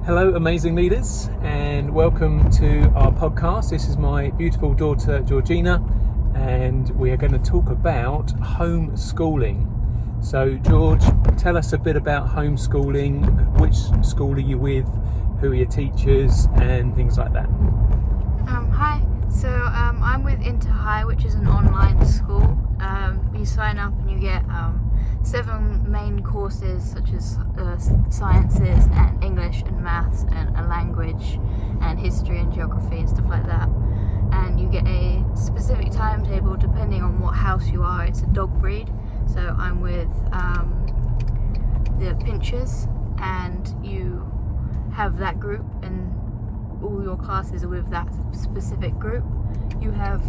Hello, amazing leaders, and welcome to our podcast. This is my beautiful daughter, Georgina, and we are going to talk about homeschooling. So, George, tell us a bit about homeschooling. Which school are you with? Who are your teachers? And things like that. Hi. So, I'm with Interhi, which is an online school. You sign up and you get 7 main courses such as sciences and English and maths and a language and history and geography and stuff like that. And you get a specific timetable depending on what house you are. It's a dog breed. So I'm with the pinchers, and you have that group and all your classes are with that specific group. You have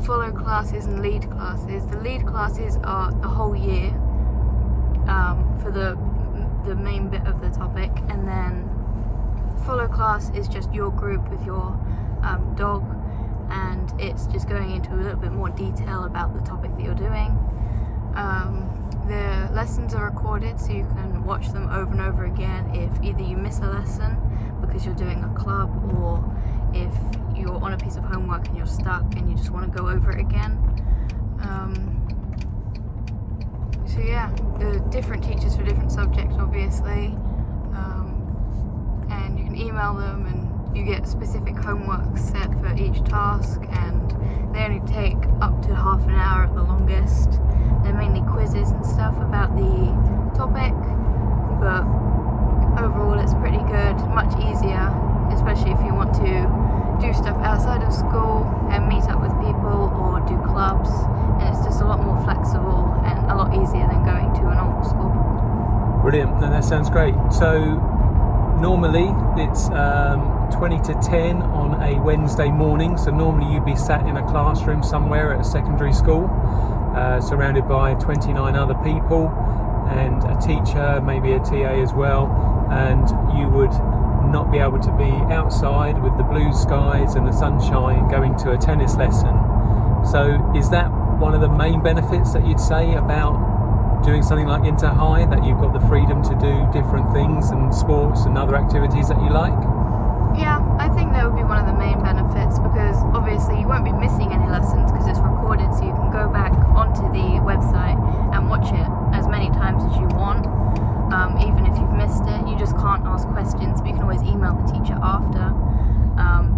follow classes and lead classes. The lead classes are the whole year for the main bit of the topic, and then follow class is just your group with your dog, and it's just going into a little bit more detail about the topic that you're doing. The lessons are recorded, so you can watch them over and over again if either you miss a lesson because you're doing a club, or if you're on a piece of homework and you're stuck and you just want to go over it again. So yeah, there are different teachers for different subjects, obviously, and you can email them and you get specific homework set for each task, and they only take up to half an hour at the longest. They're mainly quizzes and stuff about the topic, but overall it's pretty good, much easier, especially if you want to do stuff outside of school and meet up with people or do clubs, and it's just a lot more flexible and a lot easier than going to a normal school. Brilliant, no, that sounds great. So normally it's 20 to 10 on a Wednesday morning, so normally you'd be sat in a classroom somewhere at a secondary school, surrounded by 29 other people and a teacher, maybe a TA as well, and you would not be able to be outside with the blue skies and the sunshine going to a tennis lesson. So is that one of the main benefits that you'd say about doing something like Interhi, that you've got the freedom to do different things and sports and other activities that you like? Yeah, I think that would be one of the main benefits, because obviously you won't be missing any lessons because it's recorded, so you can go back onto the website and watch it as many times as you want. Even if you've missed it, you just can't ask questions, but you can always email the teacher after.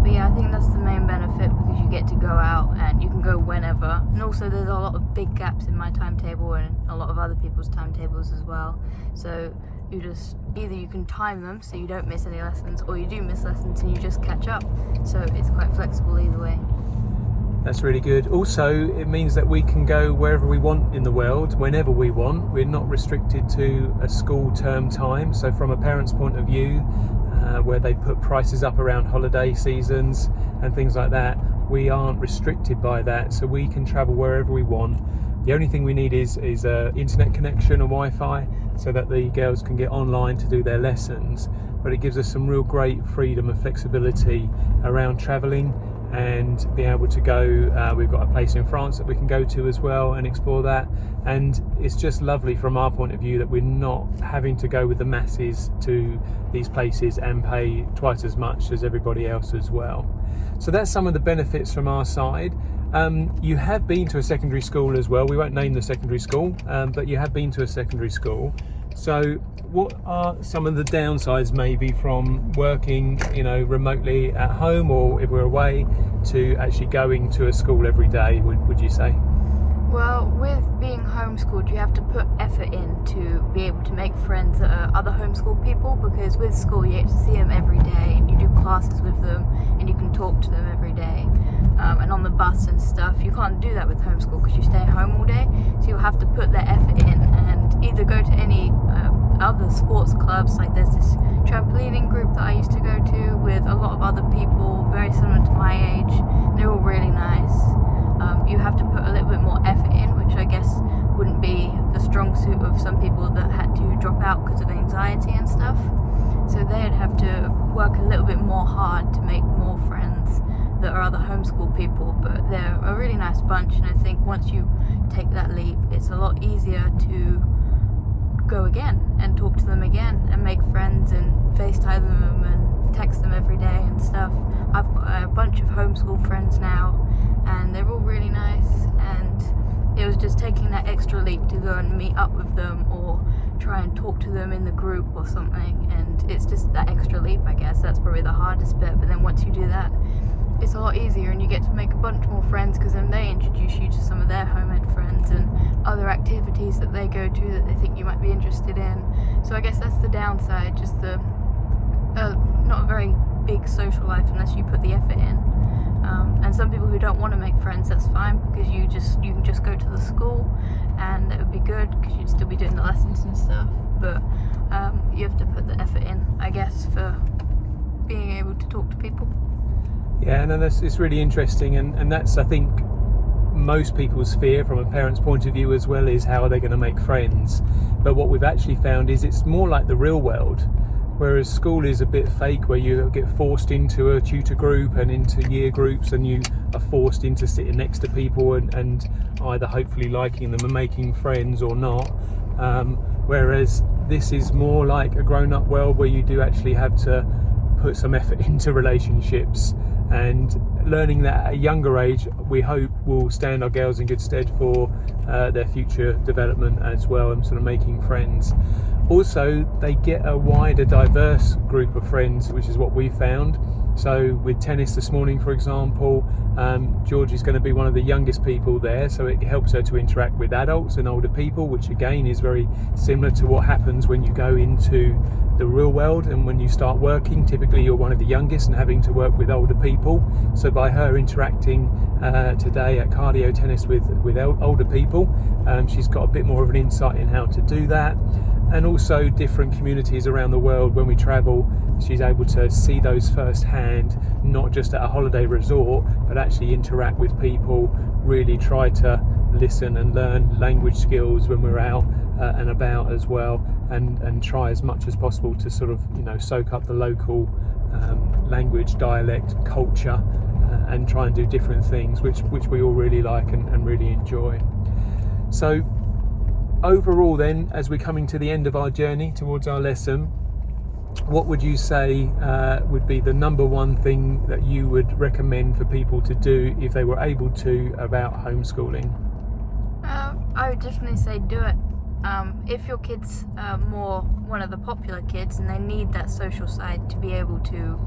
But yeah, I think that's the main benefit, because you get to go out and you can go whenever. And also there's a lot of big gaps in my timetable and a lot of other people's timetables as well. So you just, either you can time them so you don't miss any lessons, or you do miss lessons and you just catch up. So it's quite flexible either way. That's really good. Also, it means that we can go wherever we want in the world, whenever we want. We're not restricted to a school term time. So from a parent's point of view, where they put prices up around holiday seasons and things like that, we aren't restricted by that. So we can travel wherever we want. The only thing we need is internet connection or Wi-Fi, so that the girls can get online to do their lessons. But it gives us some real great freedom and flexibility around travelling and be able to go. We've got a place in France that we can go to as well and explore that, and it's just lovely from our point of view that we're not having to go with the masses to these places and pay twice as much as everybody else as well. So that's some of the benefits from our side. You have been to a secondary school as well. We won't name the secondary school, but you have been to a secondary school. So what are some of the downsides maybe from working, remotely at home, or if we're away, to actually going to a school every day, would you say? Well, with being homeschooled, you have to put effort in to be able to make friends that are other homeschooled people, because with school you get to see them every day and you do classes with them and you can talk to them every day. And on the bus and stuff, you can't do that with homeschool because you stay at home all day, so you'll have to put that effort in and either go to any other sports clubs. Like there's this trampolining group that I used to go to with a lot of other people very similar to my age. They're all really nice. You have to put a little bit more effort in, which I guess wouldn't be the strong suit of some people that had to drop out because of anxiety and stuff. So they'd have to work a little bit more hard to make more friends that are other homeschool people, but they're a really nice bunch, and I think once you take that leap, it's a lot easier to go again and talk to them again and make friends and FaceTime them and text them every day and stuff. I've got a bunch of homeschool friends now, and they're all really nice, and it was just taking that extra leap to go and meet up with them or try and talk to them in the group or something, and it's just that extra leap, I guess. That's probably the hardest bit, but then once you do that, it's a lot easier, and you get to make a bunch more friends, because then they introduce you to some of their home ed friends and other activities that they go to that they think you might be interested in. So I guess that's the downside, just the not a very big social life unless you put the effort in. And some people who don't want to make friends, that's fine, because you can just go to the school, and that would be good because you'd still be doing the lessons and stuff. But you have to put the effort in, I guess, for being able to talk to people. Yeah, no, it's really interesting, and that's, I think, most people's fear from a parent's point of view as well, is how are they going to make friends. But what we've actually found is it's more like the real world, whereas school is a bit fake, where you get forced into a tutor group and into year groups, and you are forced into sitting next to people and either hopefully liking them and making friends or not. Whereas this is more like a grown-up world, where you do actually have to put some effort into relationships, and learning that at a younger age, we hope, will stand our girls in good stead for their future development as well, and sort of making friends. Also, they get a wider, diverse group of friends, which is what we found. So with tennis this morning, for example, George is going to be one of the youngest people there, so it helps her to interact with adults and older people, which again is very similar to what happens when you go into the real world, and when you start working, typically you're one of the youngest and having to work with older people. So by her interacting today at cardio tennis with older people, she's got a bit more of an insight in how to do that. And also different communities around the world, when we travel, she's able to see those firsthand, not just at a holiday resort, but actually interact with people, really try to listen and learn language skills when we're out and about as well, and try as much as possible to sort of, soak up the local language, dialect, culture, and try and do different things, which we all really like and really enjoy. So overall then, as we're coming to the end of our journey towards our lesson, what would you say would be the number one thing that you would recommend for people to do if they were able to about homeschooling? I would definitely say do it. If your kid's more one of the popular kids and they need that social side to be able to,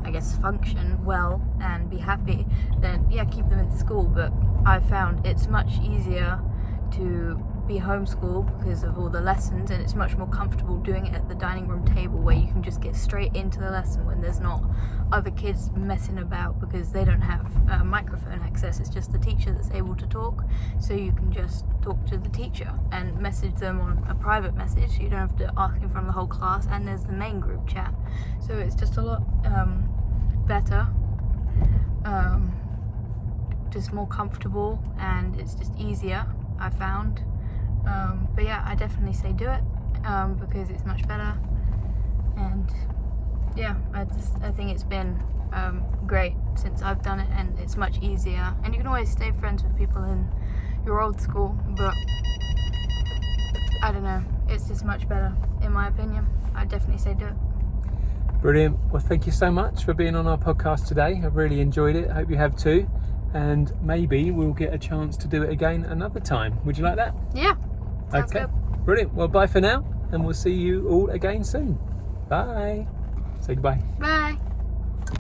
I guess, function well and be happy, then yeah, keep them in school. But I found it's much easier to be homeschooled because of all the lessons, and it's much more comfortable doing it at the dining room table, where you can just get straight into the lesson when there's not other kids messing about, because they don't have microphone access. It's just the teacher that's able to talk, so you can just talk to the teacher and message them on a private message. You don't have to ask in front of the whole class, and there's the main group chat, so it's just a lot better, just more comfortable, and it's just easier, I found. But yeah, I definitely say do it, because it's much better, and yeah, I think it's been great since I've done it, and it's much easier, and you can always stay friends with people in your old school, but I don't know, it's just much better in my opinion. I definitely say do it. Brilliant. Well, thank you so much for being on our podcast today. I've really enjoyed it. I hope you have too, and maybe we'll get a chance to do it again another time. Would you like that? Yeah. Sounds okay, good. Brilliant. Well, bye for now, and we'll see you all again soon. Bye. Say goodbye. Bye.